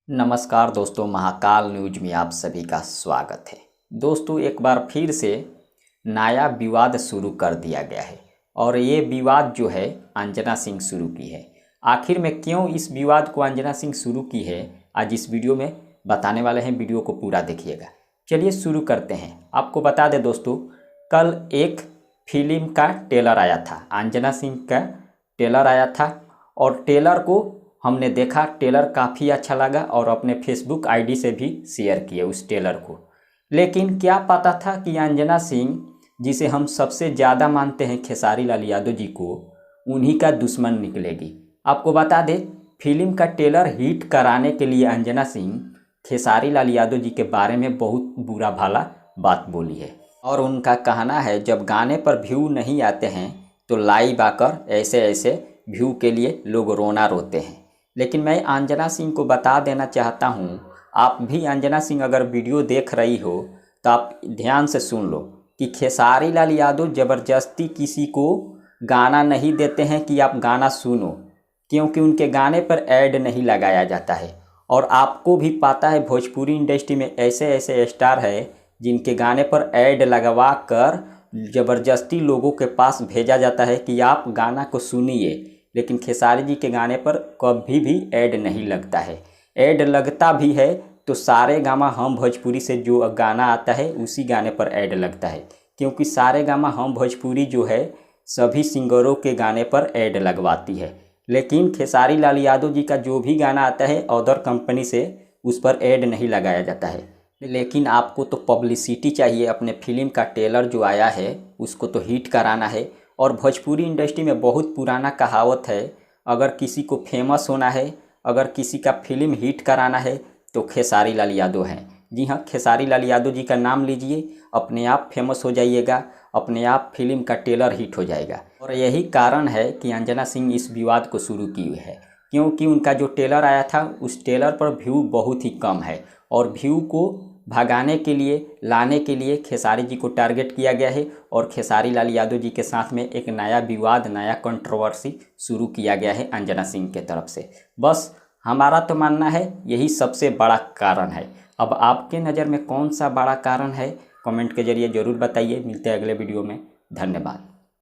नमस्कार दोस्तों, महाकाल न्यूज में आप सभी का स्वागत है। दोस्तों, एक बार फिर से नया विवाद शुरू कर दिया गया है और ये विवाद जो है अंजना सिंह शुरू की है। आखिर में क्यों इस विवाद को अंजना सिंह शुरू की है, आज इस वीडियो में बताने वाले हैं। वीडियो को पूरा देखिएगा। चलिए शुरू करते हैं। आपको बता दें दोस्तों, कल एक फिल्म का ट्रेलर आया था, अंजना सिंह का ट्रेलर आया था और ट्रेलर को हमने देखा। ट्रेलर काफ़ी अच्छा लगा और अपने फेसबुक आईडी से भी शेयर किए उस ट्रेलर को। लेकिन क्या पता था कि अंजना सिंह, जिसे हम सबसे ज़्यादा मानते हैं खेसारी लाल यादव जी को, उन्हीं का दुश्मन निकलेगी। आपको बता दें, फिल्म का ट्रेलर हिट कराने के लिए अंजना सिंह खेसारी लाल यादव जी के बारे में बहुत बुरा भला बात बोली है और उनका कहना है जब गाने पर व्यू नहीं आते हैं तो लाइव आकर ऐसे ऐसे व्यू के लिए लोग रोना रोते हैं। लेकिन मैं अंजना सिंह को बता देना चाहता हूँ, आप भी अंजना सिंह अगर वीडियो देख रही हो तो आप ध्यान से सुन लो कि खेसारी लाल यादव ज़बरदस्ती किसी को गाना नहीं देते हैं कि आप गाना सुनो, क्योंकि उनके गाने पर ऐड नहीं लगाया जाता है। और आपको भी पता है भोजपुरी इंडस्ट्री में ऐसे ऐसे स्टार है जिनके गाने पर ऐड लगवा कर ज़बरदस्ती लोगों के पास भेजा जाता है कि आप गाना को सुनिए, लेकिन खेसारी जी के गाने पर कभी भी ऐड नहीं लगता है। ऐड लगता भी है तो सारे गामा हम भोजपुरी से जो गाना आता है उसी गाने पर ऐड लगता है, क्योंकि सारे गामा हम भोजपुरी जो है सभी सिंगरों के गाने पर ऐड लगवाती है। लेकिन खेसारी लाल यादव जी का जो भी गाना आता है अदर कंपनी से, उस पर ऐड नहीं लगाया जाता है। लेकिन आपको तो पब्लिसिटी चाहिए। अपने फिल्म का ट्रेलर जो आया है उसको तो हिट कराना है। और भोजपुरी इंडस्ट्री में बहुत पुराना कहावत है, अगर किसी को फेमस होना है, अगर किसी का फिल्म हिट कराना है तो खेसारी लाल यादव हैं। जी हाँ, खेसारी लाल यादव जी का नाम लीजिए, अपने आप फेमस हो जाइएगा, अपने आप फिल्म का ट्रेलर हिट हो जाएगा। और यही कारण है कि अंजना सिंह इस विवाद को शुरू की हुई है, क्योंकि उनका जो ट्रेलर आया था उस ट्रेलर पर व्यू बहुत ही कम है और व्यू को भगाने के लिए, लाने के लिए खेसारी जी को टारगेट किया गया है और खेसारी लाल यादव जी के साथ में एक नया विवाद, नया कंट्रोवर्सी शुरू किया गया है अंजना सिंह के तरफ से। बस हमारा तो मानना है यही सबसे बड़ा कारण है। अब आपके नज़र में कौन सा बड़ा कारण है, कमेंट के जरिए ज़रूर बताइए। मिलते हैं अगले वीडियो में। धन्यवाद।